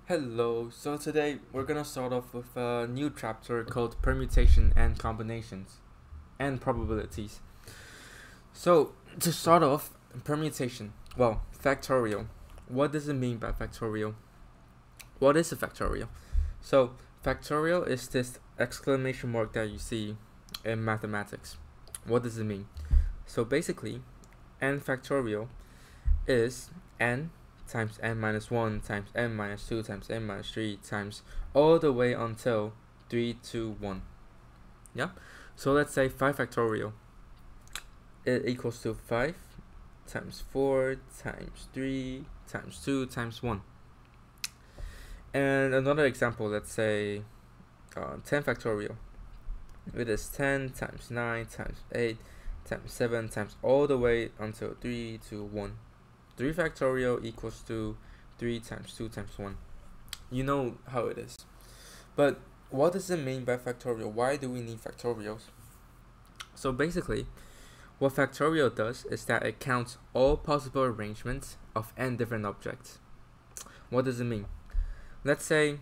Hello, so today we're gonna start off with a new chapter called Permutation and Combinations and Probabilities. So, to start off, permutation. Well, factorial. What does it mean by factorial? What is a factorial? So, factorial is this exclamation mark that you see in mathematics. What does it mean? So, basically, n factorial is n times n minus 1 times n minus 2 times n minus 3 times all the way until 3, 2, 1. Yeah? So let's say 5 factorial. It equals to 5 times 4 times 3 times 2 times 1. And another example, let's say 10 factorial. It is 10 times 9 times 8 times 7 times all the way until 3, 2, 1. 3 factorial equals to 3 times 2 times 1. You know how it is. But what does it mean by factorial? Why do we need factorials? So basically, what factorial does is that it counts all possible arrangements of n different objects. What does it mean? Let's say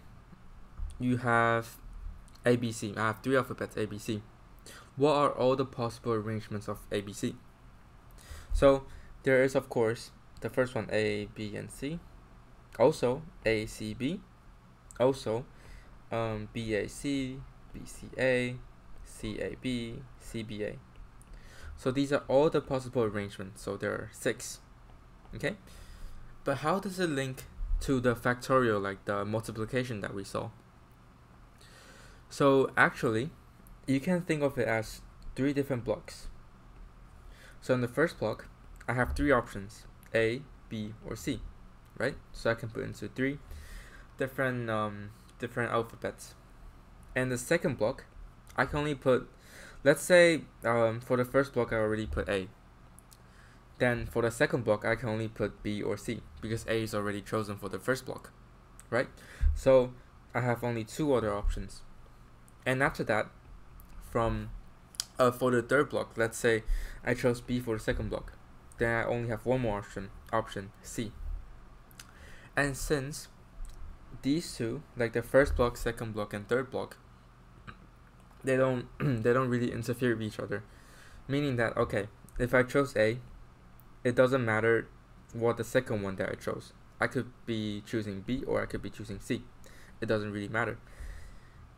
you have ABC. I have 3 alphabets ABC. What are all the possible arrangements of ABC? So there is, of course, the first one, A, B, and C. Also, A, C, B. Also, B, A, C, B, C, A, C, A, B, C, B, A. So these are all the possible arrangements. So there are 6. Okay? But how does it link to the factorial, like the multiplication that we saw? So actually, you can think of it as 3 different blocks. So in the first block, I have 3 options. A, B, or C, right? So I can put into 3 different alphabets. And the second block, I can only put, let's say for the first block I already put A. Then for the second block I can only put B or C because A is already chosen for the first block, right? So I have only 2 other options. And after that, from for the third block, let's say I chose B for the second block. Then I only have 1 more option C. And since these 2, like the first block, second block, and third block, they don't really interfere with each other. Meaning that, okay, if I chose A, it doesn't matter what the second one that I chose. I could be choosing B or I could be choosing C. It doesn't really matter.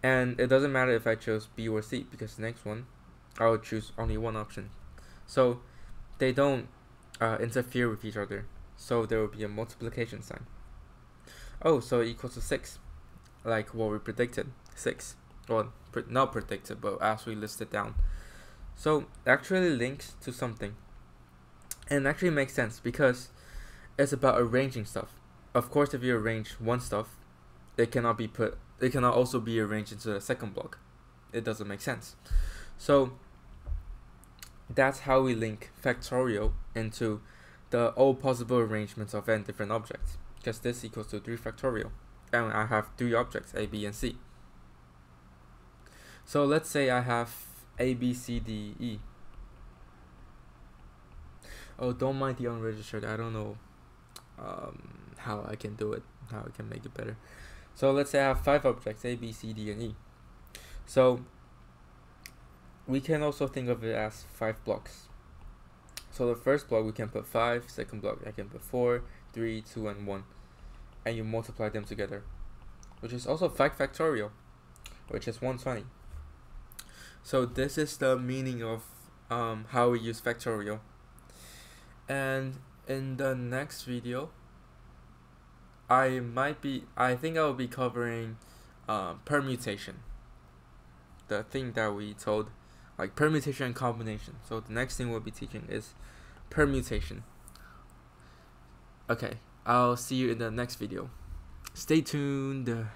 And it doesn't matter if I chose B or C because the next one, I will choose only 1 option. So they don't interfere with each other, so there will be a multiplication sign. Oh, so it equals to 6, like what we predicted, 6. Well, not predicted, but as we listed down. So it actually links to something, and it actually makes sense because it's about arranging stuff. Of course, if you arrange one stuff, it cannot also be arranged into the second block. It doesn't make sense. So that's how we link factorial into the all possible arrangements of n different objects, because this equals to 3 factorial, and I have 3 objects, A, B, and C. So let's say I have A, B, C, D, E. Oh, don't mind the unregistered. I don't know how I can do it, how I can make it better. So let's say I have 5 objects, A, B, C, D, and E. So we can also think of it as 5 blocks. So the first block we can put 5, second block I can put 4, 3, 2, and 1. And you multiply them together, which is also 5 factorial, which is 120. So this is the meaning of how we use factorial. And in the next video, I think I will be covering permutation, the thing that we told, like permutation and combination. So the next thing we'll be teaching is permutation. Okay, I'll see you in the next video. Stay tuned.